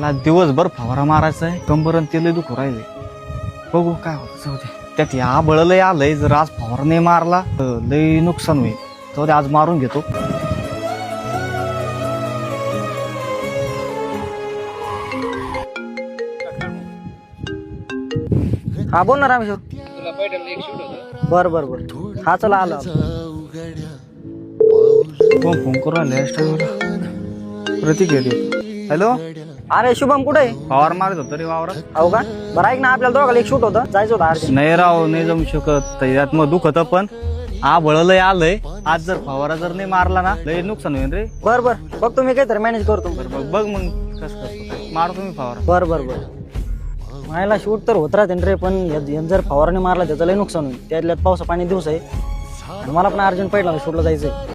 मला दिवसभर फवारा मारायचा आहे, कंबरन ते लय दुखू राहिले. बघू काय होतं. जाऊ दे, त्यात या बळलंय आलंय. जर आज फवारा नाही मारला तर लय नुकसान होईल. जाऊ दे, आज मारून घेतो. हा बोल ना रामेश्वर. तुला पैठणला एक शूट होतं. बर बर बर. हा चला आला. कोण फोन करू राहिले प्रतीक येते. हॅलो, अरे शुभम कुठे आहे? फवार मारत होतो रे वावरात. हो का? बरं ऐक ना, आपल्याला दोघाला एक शूट होतं, जायचं होतं अर्जंट. नाही राव, नाही जमू शकत. त्यात मग दुखत पण हा बळलंय आलंय. आज जर फवारा जर नाही मारला ना लय नुकसान होईल रे. बर बर, बघ तुम्ही काहीतरी मॅनेज करतो. बघ मग कसं करतो. मारतो मी फवारा. बर बर बर. मायला शूट तर होत राहते रे, पण जर फवाराने मारला त्याचं लय नुकसान होईल. त्यातल्यात पावसा पाणी दिवस आहे आणि मला पण अर्जंट पडला शूटला जायचंय.